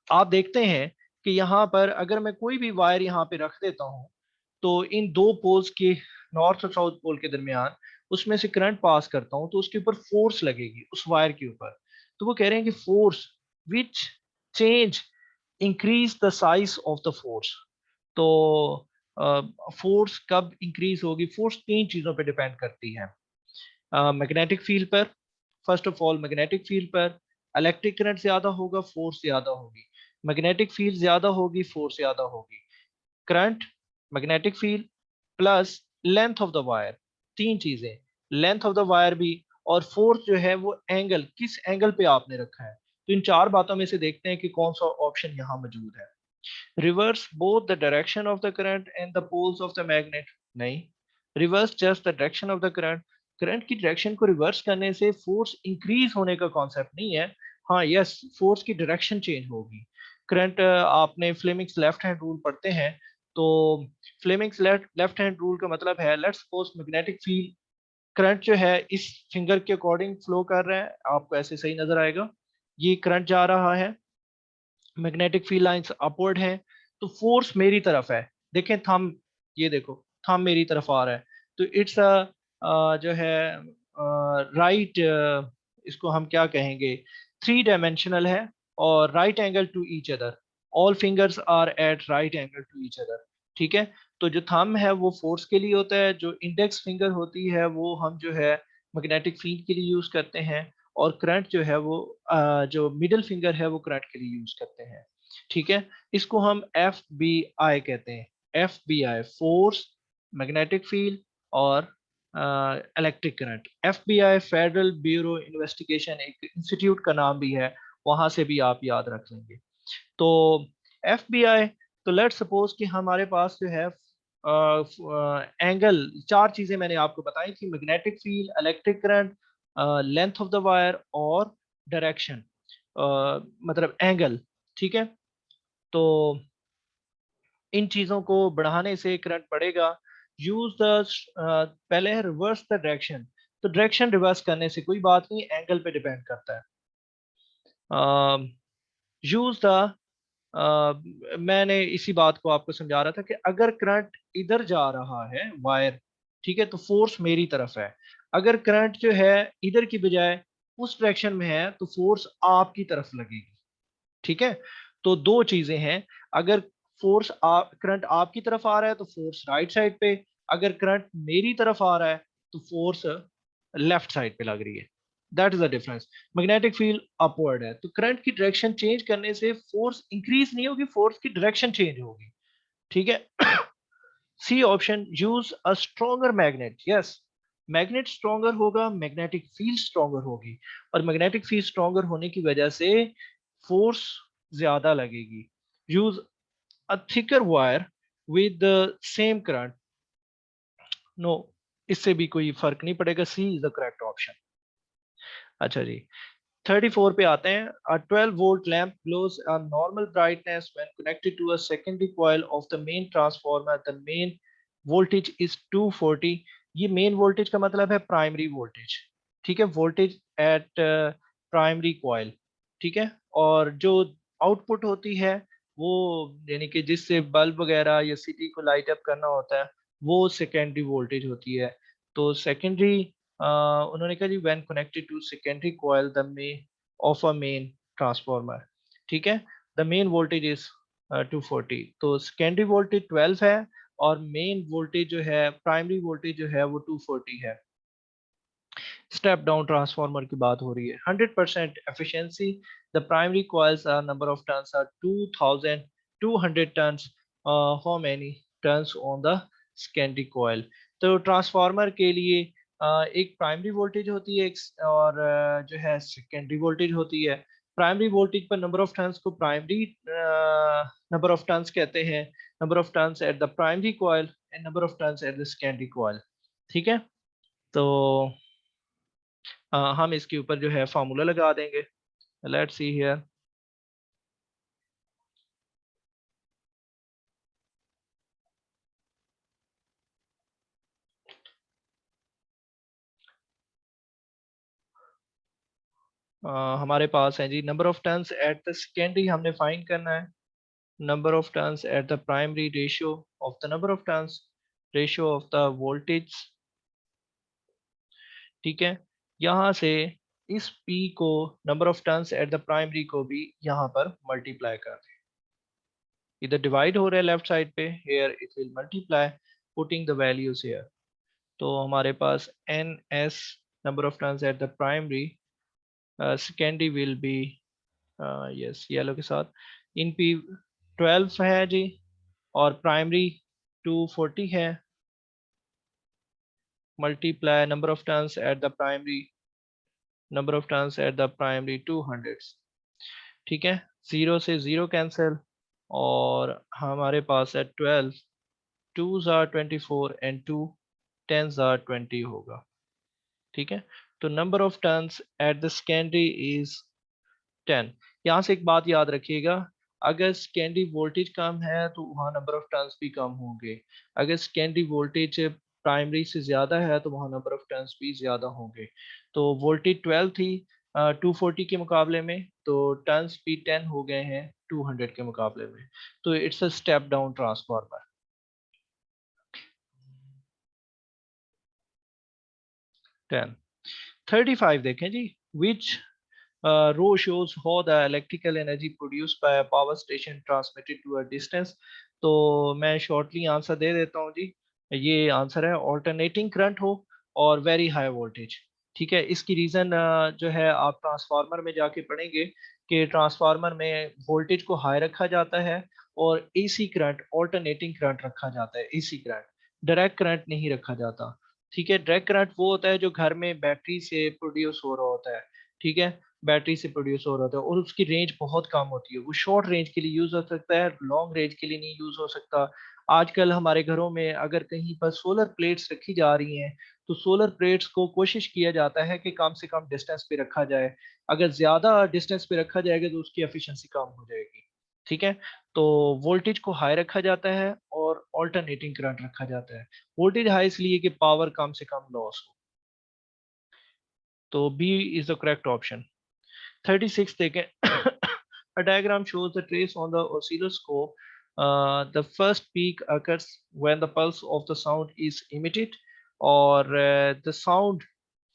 Speaker 1: आप देखते हैं कि यहाँ पर अगर मैं कोई भी वायर यहाँ पे रख देता हूँ तो इन दो पोल्स के, नॉर्थ और साउथ पोल के दरमियान, उसमें से करंट पास करता हूँ तो उसके ऊपर फोर्स लगेगी उस वायर के ऊपर। तो वो कह रहे हैं कि force which change increase the size of the force. तो फोर्स कब इंक्रीज होगी, फोर्स तीन चीजों पे डिपेंड करती है। मैग्नेटिक फील्ड पर, first of all magnetic field पर इलेक्ट्रिक करंट ज्यादा होगा, फोर्स ज्यादा होगी। मैग्नेटिक फील्ड ज्यादा होगी, फोर्स ज्यादा होगी। Current, magnetic field plus length of the wire, तीन चीजें, लेंथ ऑफ द वायर भी, और फोर्स जो है वो एंगल, किस एंगल पे आपने रखा है। तो इन चार बातों में से देखते हैं कि कौन सा ऑप्शन यहाँ मौजूद है। Reverse both the direction of the current and the poles of the magnet, नहीं, reverse just the direction of the current. Current की डायरेक्शन को रिवर्स करने से फोर्स इंक्रीज होने का कॉन्सेप्ट नहीं है। हाँ यस, फोर्स की डायरेक्शन चेंज होगी। करंट, आपने फ्लेमिंग्स लेफ्ट हैंड रूल पढ़ते हैं, तो फ्लेमिंग्स लेफ्ट हैंड रूल का मतलब है, let's suppose magnetic field, current जो है इस फिंगर के अकॉर्डिंग फ्लो कर रहा है, आपको ऐसे सही नजर आएगा, ये करंट जा रहा है, मैग्नेटिक फील्ड लाइंस अपवर्ड है, तो फोर्स मेरी तरफ है। देखें थंब, ये देखो थंब मेरी तरफ आ रहा है, तो इट्स अ जो है राइट, इसको हम क्या कहेंगे, थ्री डायमेंशनल है और right angle to each other, all fingers are at right angle to each other, ठीक है। तो जो थंब है वो फोर्स के लिए होता है, जो इंडेक्स फिंगर होती है वो हम जो है मैग्नेटिक फील्ड के लिए यूज करते हैं, और करंट जो है वो जो मिडिल फिंगर है वो करंट के लिए यूज करते हैं, ठीक है। इसको हम एफ बी आई कहते हैं, F B I, force, magnetic field और electric current. F B I Federal Bureau Investigation एक इंस्टीट्यूट का नाम भी है, वहां से भी आप याद रख लेंगे। तो एफ बी आई, तो लेट सपोज कि हमारे पास जो है एंगल, चार चीजें मैंने आपको बताई थी, magnetic field, electric current, length of the wire और डायरेक्शन, मतलब एंगल, ठीक है। तो इन चीजों को बढ़ाने से करंट बढ़ेगा। यूज द, पहले है रिवर्स द डायरेक्शन, तो डायरेक्शन रिवर्स करने से कोई बात नहीं, एंगल पे डिपेंड करता है। यूज द, मैंने इसी बात को आपको समझा रहा था कि अगर करंट इधर जा रहा है वायर, ठीक है, तो फोर्स मेरी तरफ है। अगर करंट जो है इधर की बजाय उस डायरेक्शन में है तो फोर्स आपकी तरफ लगेगी, ठीक है। तो दो चीजें हैं, अगर करंट आपकी तरफ आ रहा है तो फोर्स राइट साइड पे, अगर करंट मेरी तरफ आ रहा है तो फोर्स लेफ्ट साइड पे लग रही है, that is the difference. Magnetic field upward है तो करंट की डायरेक्शन चेंज करने से फोर्स इंक्रीज नहीं होगी, फोर्स की डायरेक्शन चेंज होगी। ठीक है। C option, use a stronger magnet. Yes, magnet stronger होगा, मैग्नेटिक फील्ड स्ट्रॉन्गर होगी, और मैग्नेटिक फील्ड स्ट्रॉन्गर होने की वजह से फोर्स ज्यादा लगेगी। Use a thicker wire with the same current. No, इससे भी कोई फर्क नहीं पड़ेगा, C is the correct option. अच्छा जी, 34 पे आते हैं। A 12 volt lamp glows a normal brightness when connected to a secondary coil of the main transformer. The main voltage is 240। ये मेन वोल्टेज का मतलब है प्राइमरी वोल्टेज, ठीक है, वोल्टेज एट प्राइमरी कॉइल, ठीक है। और जो आउटपुट होती है वो, यानी कि जिससे बल्ब वगैरह या सिटी को लाइट अप करना होता है, वो सेकेंडरी वोल्टेज होती है। तो सेकेंडरी, उन्होंने कहा जी when connected to secondary coil the may of a main transformer, ठीक है, द मेन वोल्टेज इज 240। तो सेकेंडरी वोल्टेज 12 है, और मेन वोल्टेज जो है, प्राइमरी वोल्टेज जो है वो 240 है। स्टेप डाउन ट्रांसफार्मर की बात हो रही है। 100% efficiency, the primary coils are number of turns are 2200 turns, how many turns on the secondary coil. तो ट्रांसफार्मर के लिए एक प्राइमरी वोल्टेज होती है, और जो है सेकेंडरी वोल्टेज होती है। प्राइमरी वोल्टेज पर नंबर ऑफ टर्न्स को प्राइमरी नंबर ऑफ टर्न्स कहते हैं, number of turns at the primary coil and number of turns at the secondary coil, ठीक है। तो हम इसके ऊपर जो है फार्मूला लगा देंगे। Let's see here. हमारे पास है जी, number of turns at the secondary हमने फाइंड करना है, number of turns at the primary, ratio of the number of turns, ratio of the voltage, ठीक है। यहाँ से इस P को, number of turns at the primary को भी यहाँ पर मल्टीप्लाई कर दें। इधर डिवाइड हो रहा है लेफ्ट साइड पे, here it will multiply, putting the values here. तो हमारे पास N S, number of turns at the primary, secondary will be, yes yellow के साथ, इन पी 12 है जी, और प्राइमरी 240 है, multiply number of turns at the primary, number of turns at the primary 200, ठीक है। जीरो से जीरो कैंसिल, और हमारे पास है 12, 2s are 24 and 2 10s are 20 होगा, ठीक है। तो number of turns at the secondary is 10। यहाँ से एक बात याद रखिएगा, अगर सेकेंडरी वोल्टेज कम है तो वहाँ नंबर ऑफ टर्न्स भी कम होंगे। अगर सेकेंडरी वोल्टेज प्राइमरी से ज़्यादा है तो वहाँ नंबर ऑफ टर्न्स भी ज़्यादा होंगे। तो वोल्टेज 12 थी 240 के मुकाबले में, तो टर्न्स भी 10 हो गए हैं 200 के मुकाबले में। तो it's a step down transformer. 10, 35 देखें जी। विच रो shows how the electrical energy produced by a power station transmitted to a distance। तो मैं शॉर्टली आंसर दे देता हूँ जी। ये आंसर है ऑल्टरनेटिंग करंट हो और वेरी हाई वोल्टेज, ठीक है। इसकी रीज़न जो है आप ट्रांसफार्मर में जाके पढ़ेंगे कि ट्रांसफार्मर में वोल्टेज को हाई रखा जाता है, और एसी करंट, ऑल्टरनेटिंग करंट रखा जाता है, एसी करंट, डायरेक्ट करंट नहीं रखा जाता, ठीक है। डायरेक्ट करंट वो होता है जो घर में बैटरी से प्रोड्यूस हो रहा होता है, ठीक है, बैटरी से प्रोड्यूस हो रहा था, और उसकी रेंज बहुत कम होती है। वो शॉर्ट रेंज के लिए यूज हो सकता है, लॉन्ग रेंज के लिए नहीं यूज हो सकता। आजकल हमारे घरों में अगर कहीं पर सोलर प्लेट्स रखी जा रही हैं, तो सोलर प्लेट्स को कोशिश किया जाता है कि कम से कम डिस्टेंस पे रखा जाए। अगर ज्यादा डिस्टेंस पे रखा जाएगा तो उसकी एफिशिएंसी कम हो जाएगी, ठीक है। तो वोल्टेज को हाई रखा जाता है और ऑल्टरनेटिंग करंट रखा जाता है। वोल्टेज हाई इसलिए कि पावर कम से कम लॉस हो। तो B is the correct option. 36 देखें। A diagram shows the trace on the oscilloscope. The first peak occurs when the pulse of the sound is emitted, or the sound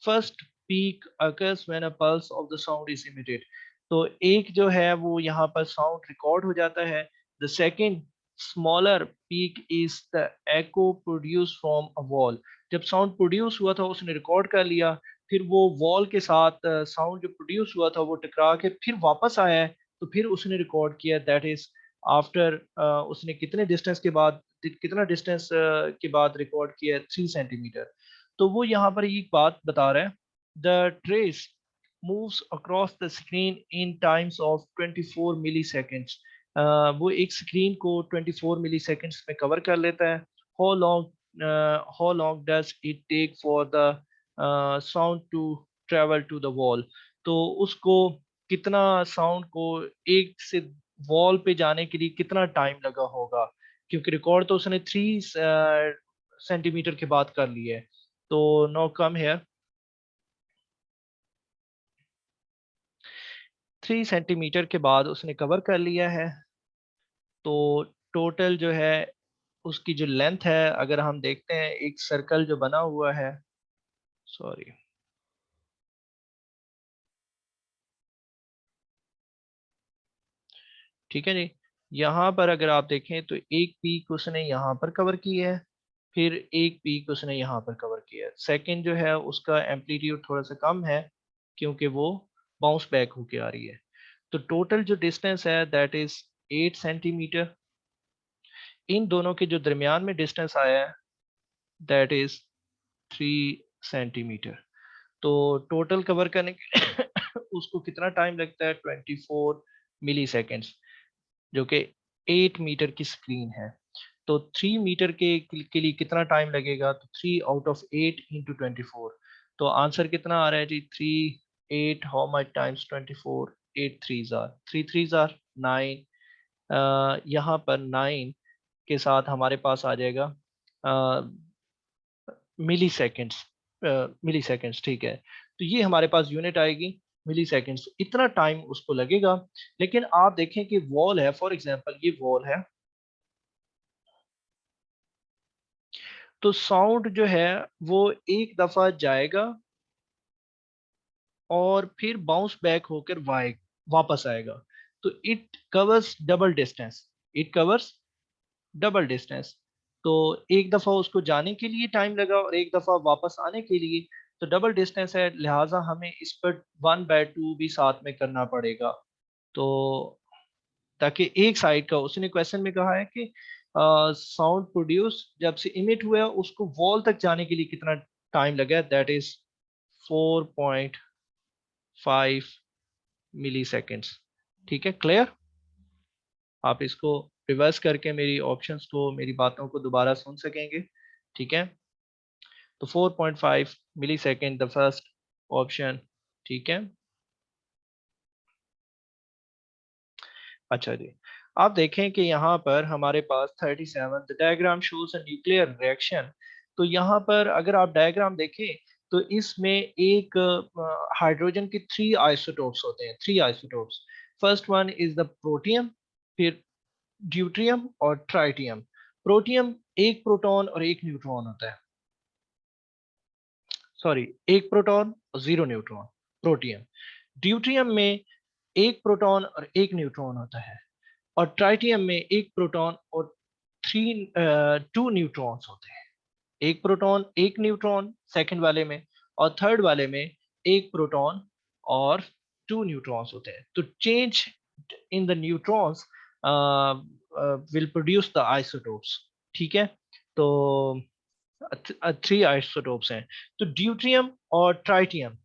Speaker 1: first peak occurs when a pulse of the sound is emitted। तो एक जो है वो यहाँ पर sound record हो जाता है। The second smaller peak is the echo produced from a wall। जब साउंड प्रोड्यूस हुआ था उसने रिकॉर्ड कर लिया, फिर वो वॉल के साथ साउंड जो प्रोड्यूस हुआ था वो टकरा के फिर वापस आया है, तो फिर उसने रिकॉर्ड किया, दैट इज आफ्टर उसने कितने डिस्टेंस के बाद, कितना डिस्टेंस के बाद रिकॉर्ड किया है, 3 सेंटीमीटर। तो वो यहाँ पर एक बात बता रहा है, the trace moves across the screen in times of 24 milliseconds। वो एक स्क्रीन को 24 milliseconds में कवर कर लेता है। How long does it take for the sound to travel to the wall? तो उसको कितना साउंड को एक से वॉल पे जाने के लिए कितना टाइम लगा होगा, क्योंकि रिकॉर्ड तो उसने 3 सेंटीमीटर के बाद कर लिया है। तो नो कम हेयर, 3 सेंटीमीटर के बाद उसने कवर कर लिया है। तो टोटल जो है उसकी जो लेंथ है, अगर हम देखते हैं एक सर्कल जो बना हुआ है, सॉरी, ठीक है जी। यहाँ पर अगर आप देखें तो एक पीक उसने यहाँ पर कवर की है, फिर एक पीक उसने यहाँ पर कवर किया है। सेकंड जो है उसका एम्पलीट्यूड थोड़ा सा कम है, क्योंकि वो बाउंस बैक होके आ रही है। तो टोटल जो डिस्टेंस है दैट इज 8 सेंटीमीटर। इन दोनों के जो दरमियान में डिस्टेंस आया है दैट इज 3 सेंटीमीटर। तो टोटल कवर करने के उसको कितना टाइम लगता है, 24 मिली सेकेंड्स, जो कि 8 मीटर की स्क्रीन है। तो 3 मीटर के लिए कितना टाइम लगेगा, तो 3/8 इंटू 24। तो आंसर कितना आ रहा है जी, 3 8 how much times 24, 8 3 jar 3 3 jar 9। यहाँ पर 9 के साथ हमारे पास आ जाएगा मिली सेकेंड्स। मिली सेकेंड्स, ठीक है। तो ये हमारे पास यूनिट आएगी मिली सेकेंड्स, इतना टाइम उसको लगेगा। लेकिन आप देखें कि वॉल है, फॉर एग्जांपल ये वॉल है, तो साउंड जो है वो एक दफा जाएगा और फिर बाउंस बैक होकर वापस आएगा। तो it covers double distance, it covers double distance. तो एक दफा उसको जाने के लिए टाइम लगा और एक दफा वापस आने के लिए, तो डबल डिस्टेंस है, लिहाजा हमें इस पर 1/2 भी साथ में करना पड़ेगा। तो ताकि एक साइड का, उसने क्वेश्चन में कहा है कि साउंड प्रोड्यूस जब से इमिट हुआ उसको वॉल तक जाने के लिए कितना टाइम लगा, दैट इज 4.5 मिली सेकेंड्स। ठीक है, क्लियर। आप इसको रिवर्स करके मेरी ऑप्शंस को, मेरी बातों को दोबारा सुन सकेंगे। ठीक है, तो 4.5 मिली सेकेंड द फर्स्ट ऑप्शन। ठीक है, अच्छा जी। आप देखें कि यहाँ पर हमारे पास 37 the diagram shows a nuclear reaction. तो यहाँ पर अगर आप डायग्राम देखें तो इसमें एक हाइड्रोजन के 3 आइसोटोप्स होते हैं, 3 isotopes. First one is the protium, फिर ड्यूट्रियम और ट्राइटियम। प्रोटियम एक प्रोटॉन और एक न्यूट्रॉन होता है, सॉरी, एक प्रोटॉन और 0 न्यूट्रॉन, प्रोटियम। ड्यूट्रियम में एक प्रोटॉन और एक न्यूट्रॉन होता है, और ट्राइटियम में एक प्रोटॉन और 2 न्यूट्रॉन्स होते हैं। एक प्रोटॉन एक न्यूट्रॉन सेकंड वाले में, और थर्ड वाले में एक प्रोटॉन और 2 न्यूट्रॉन्स होते हैं। तो change in the neutrons will produce the isotopes. ठीक है, तो 3 आइसोटोप्स हैं। तो ड्यूट्रियम और ट्राइटियम,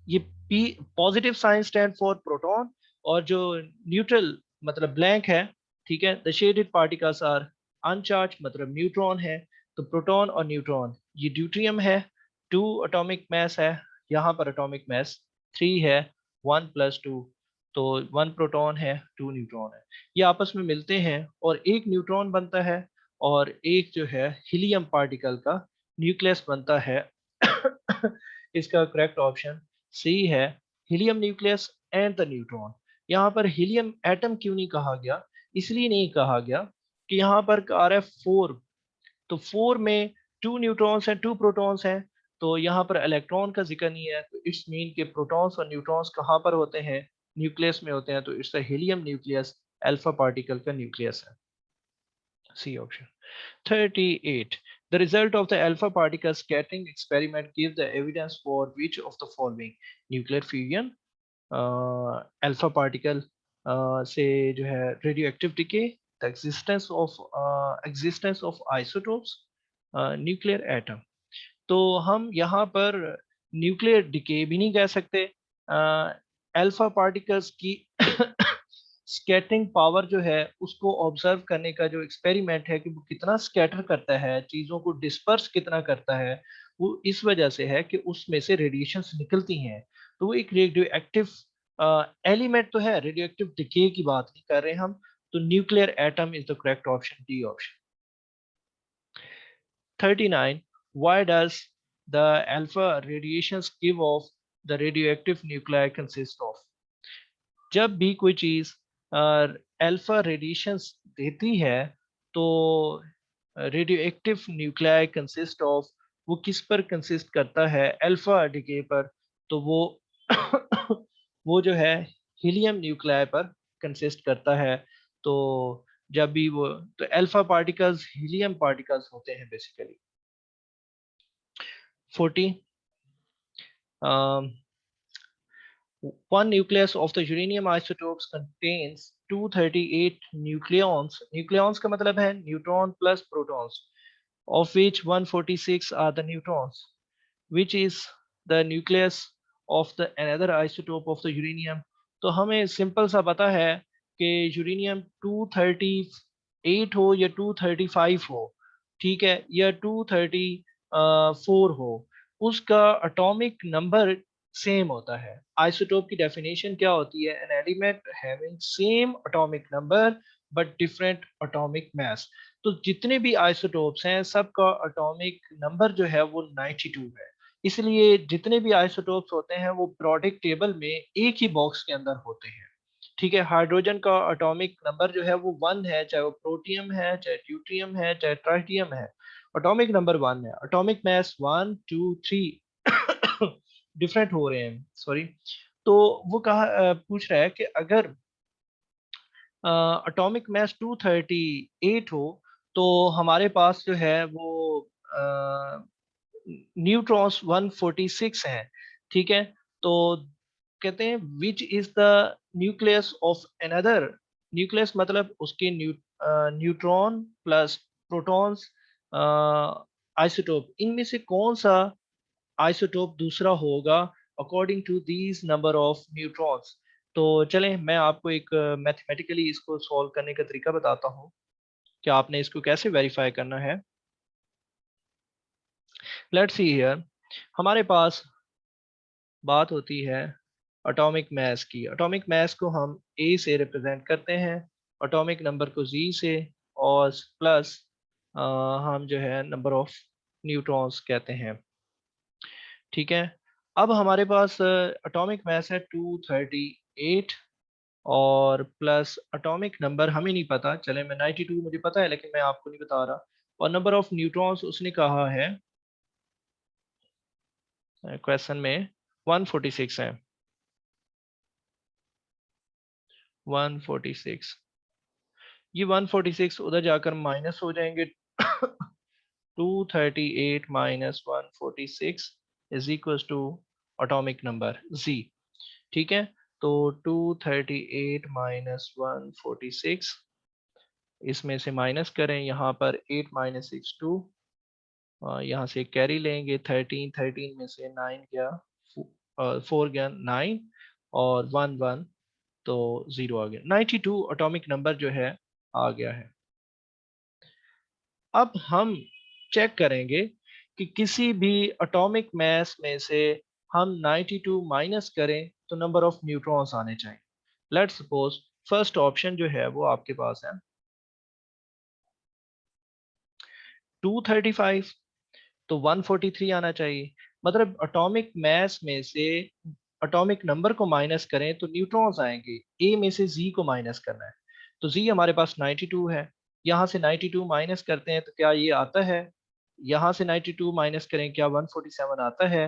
Speaker 1: ये P positive sign stand for proton, और जो न्यूट्रल मतलब ब्लैंक है, ठीक है, the shaded particles are uncharged मतलब न्यूट्रॉन है। तो प्रोटॉन और न्यूट्रॉन, ये ड्यूट्रियम है, 2 एटॉमिक मास है, यहाँ पर एटॉमिक मास 3 है, 1+2। तो 1 प्रोटॉन है, 2 न्यूट्रॉन है, ये आपस में मिलते हैं और एक न्यूट्रॉन बनता है, और एक जो है हीलियम पार्टिकल का न्यूक्लियस बनता है। इसका करेक्ट ऑप्शन सी है, helium nucleus and the neutron. यहाँ पर हीलियम एटम क्यों नहीं कहा गया, इसलिए नहीं कहा गया कि यहाँ पर आ रहा है 4, तो 4 में 2 न्यूट्रॉन्स हैं, 2 प्रोटॉन्स हैं, तो यहाँ पर इलेक्ट्रॉन का जिक्र नहीं है। तो इट्स मीन के प्रोटॉन्स और न्यूट्रॉन्स कहाँ पर होते हैं, न्यूक्लियस में होते हैं। तो it's helium nucleus, alpha particle का न्यूक्लियस है, C option. 38. The result of the alpha particle scattering experiment gives the evidence for which of the following: nuclear fusion, alpha particle से जो है radio active decay, the existence of isotopes, nuclear atom. तो हम यहाँ पर nuclear decay भी नहीं कह सकते। अल्फा पार्टिकल्स की स्कैटरिंग पावर जो है उसको ऑब्जर्व करने का जो एक्सपेरिमेंट है कि वो कितना स्कैटर करता है, चीज़ों को डिस्पर्स कितना करता है, वो इस वजह से है कि उसमें से रेडिएशंस निकलती हैं। तो वो एक रेडियो एक्टिव एलिमेंट तो है, रेडियो एक्टिव डिके की बात नहीं कर रहे हम। तो nuclear atom is the correct option, D option. 39. Why does the alpha radiations give off the radioactive nuclei consist of? जब भी कोई चीज अल्फा रेडिएशंस देती है तो radio active nuclei consist of, वो किस पर कंसिस्ट करता है? अल्फा डिके पर। तो वो वो जो है हीलियम न्यूक्लियाई पर कंसिस्ट करता है। तो जब भी वो, तो अल्फा पार्टिकल्स हीलियम पार्टिकल्स होते हैं basically. 40. um, one nucleus of the uranium isotopes contains 238 nucleons. Nucleons का मतलब है neutron plus protons, of which 146 are the neutrons. Which is the nucleus of the another isotope of the uranium? तो हमें simple सा पता है कि uranium 238 हो या 235 हो, ठीक है, या 234 हो, उसका एटॉमिक नंबर सेम होता है। आइसोटोप की डेफिनेशन क्या होती है? An element having same atomic number but different atomic mass. तो जितने भी आइसोटोप्स हैं सबका एटॉमिक नंबर जो है वो 92 है। इसलिए जितने भी आइसोटोप्स होते हैं वो प्रोडिक टेबल में एक ही बॉक्स के अंदर होते हैं। ठीक है, हाइड्रोजन का एटॉमिक नंबर जो है वो 1 है, चाहे वो प्रोटियम है, चाहे ड्यूटियम है, चाहे ट्राइटियम है, एटॉमिक नंबर 1 है। एटॉमिक मास 1 2 3 डिफरेंट हो रहे हैं, सॉरी। तो वो कहा पूछ रहा है कि अगर एटॉमिक मास 238 हो तो हमारे पास जो है वो न्यूट्रॉन्स 146 हैं, ठीक है। तो कहते हैं which is the nucleus of another, nucleus मतलब उसके न्यूट्रॉन प्लस प्रोटॉन्स आइसोटोप, इनमें से कौन सा आइसोटोप दूसरा होगा according to these number of neutrons. तो चलें मैं आपको एक मैथमेटिकली इसको सॉल्व करने का तरीका बताता हूँ कि आपने इसको कैसे वेरीफाई करना है। लेट्स सी हियर, हमारे पास बात होती है एटॉमिक मास की। एटॉमिक मास को हम ए से रिप्रेजेंट करते हैं, एटॉमिक नंबर को जी से, और प्लस हम जो है नंबर ऑफ न्यूट्रॉन्स कहते हैं, ठीक है। अब हमारे पास एटॉमिक मास है 238 और प्लस एटॉमिक नंबर हमें नहीं पता, चले मैं 92 मुझे पता है लेकिन मैं आपको नहीं बता रहा, और नंबर ऑफ न्यूट्रॉन्स उसने कहा है क्वेश्चन में 146 है, 146। ये 146 उधर जाकर माइनस हो जाएंगे। 238 minus 146 is equal to atomic number जी, ठीक है। तो 238 माइनस 146, इसमें से माइनस करें, यहाँ पर 8 माइनस 6 2, यहाँ से कैरी लेंगे 13, 13 में से 9 गया, 4 गया 9, और 1 1, तो 0 आ गया, 92 एटॉमिक नंबर जो है आ गया है। अब हम चेक करेंगे कि किसी भी एटॉमिक मास में से हम 92 माइनस करें तो नंबर ऑफ न्यूट्रॉन्स आने चाहिए। लेट्स सपोज फर्स्ट ऑप्शन जो है वो आपके पास है 235, तो 143 आना चाहिए। मतलब एटॉमिक मास में से एटॉमिक नंबर को माइनस करें तो न्यूट्रॉन्स आएंगे, ए में से जी को माइनस करना है। तो जी हमारे पास 92 है, यहाँ से 92 माइनस करते हैं तो क्या ये आता है? यहाँ से 92 माइनस करें क्या 147 आता है?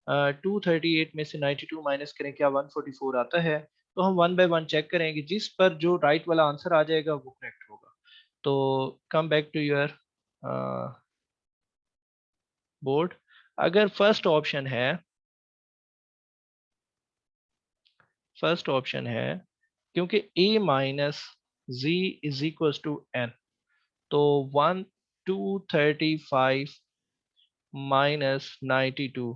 Speaker 1: 238 में से 92 माइनस करें क्या 144 आता है? तो हम वन बाय वन चेक करेंगे, जिस पर जो राइट वाला आंसर आ जाएगा वो करेक्ट होगा। तो come back to your board. अगर फर्स्ट ऑप्शन है क्योंकि a minus Z is equal to n। तो 235 माइनस 92,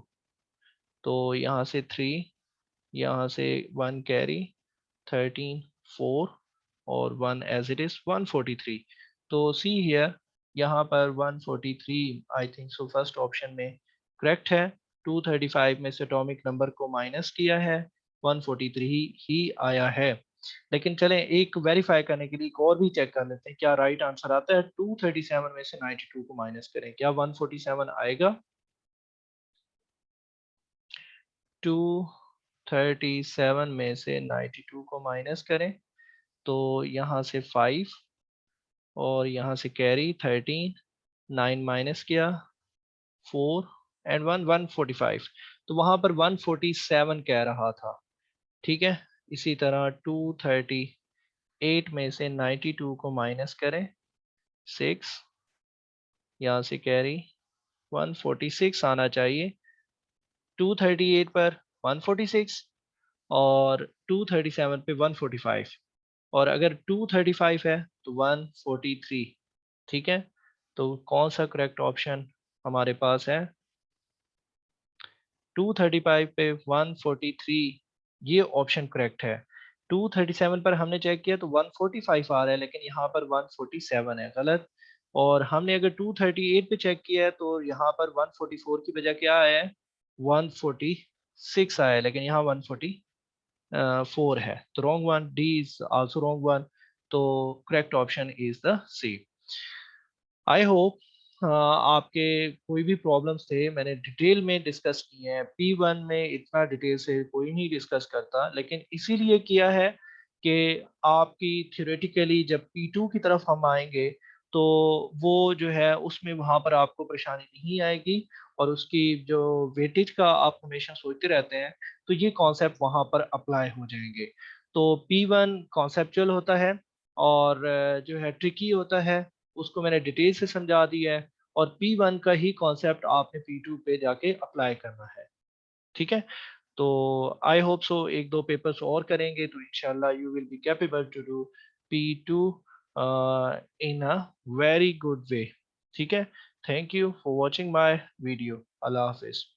Speaker 1: तो यहाँ से 3, यहाँ से 1 कैरी, 13, 4 और 1 एज इट इज 143। तो सी हियर, यहाँ पर 143 I think so first option में करेक्ट है। 235 में से एटॉमिक नंबर को माइनस किया है, 143 ही आया है। लेकिन चलें एक वेरीफाई करने के लिए एक और भी चेक कर लेते हैं, क्या राइट आंसर आता है। 237 में से 92 को माइनस करें, क्या 147 आएगा। 237 में से 92 को माइनस करें, तो यहाँ से 5 और यहाँ से कैरी 13, 9 माइनस किया 4 एंड 1, 145। तो वहां पर 147 कह रहा था, ठीक है। इसी तरह 238 में से 92 को माइनस करें, 6, यहाँ से कैरी 146 आना चाहिए। 238 पर 146 और 237 पे 145, और अगर 235 है तो 143, ठीक है। तो कौन सा करेक्ट ऑप्शन हमारे पास है। 235 पे 143, ये ऑप्शन करेक्ट है। 237 पर हमने चेक किया तो 145 आ रहा है, लेकिन यहाँ पर 147 है, गलत। और हमने अगर 238 पे चेक किया है तो यहाँ पर 144 की बजाय क्या आया है, 146 आया है, लेकिन यहाँ 144 है। तो wrong one, D is also wrong one. तो correct option is the C. I hope आपके कोई भी प्रॉब्लम्स थे मैंने डिटेल में डिस्कस किए हैं। P1 में इतना डिटेल से कोई नहीं डिस्कस करता, लेकिन इसीलिए किया है कि आपकी थियोरेटिकली जब P2 की तरफ हम आएंगे तो वो जो है उसमें वहाँ पर आपको परेशानी नहीं आएगी, और उसकी जो वेटेज का आप हमेशा सोचते रहते हैं, तो ये कॉन्सेप्ट वहाँ पर अप्लाई हो जाएंगे। तो P1 कॉन्सेप्चुअल होता है और जो है ट्रिकी होता है, उसको मैंने डिटेल से समझा दिया है। और P1 का ही कॉन्सेप्ट आपने P2 पे जाके अप्लाई करना है, ठीक है। तो आई होप सो एक दो पेपर्स और करेंगे तो इंशाल्लाह you will be capable to do P2 in a very good way, ठीक है। Thank you for watching my video. अल्लाह हाफिज।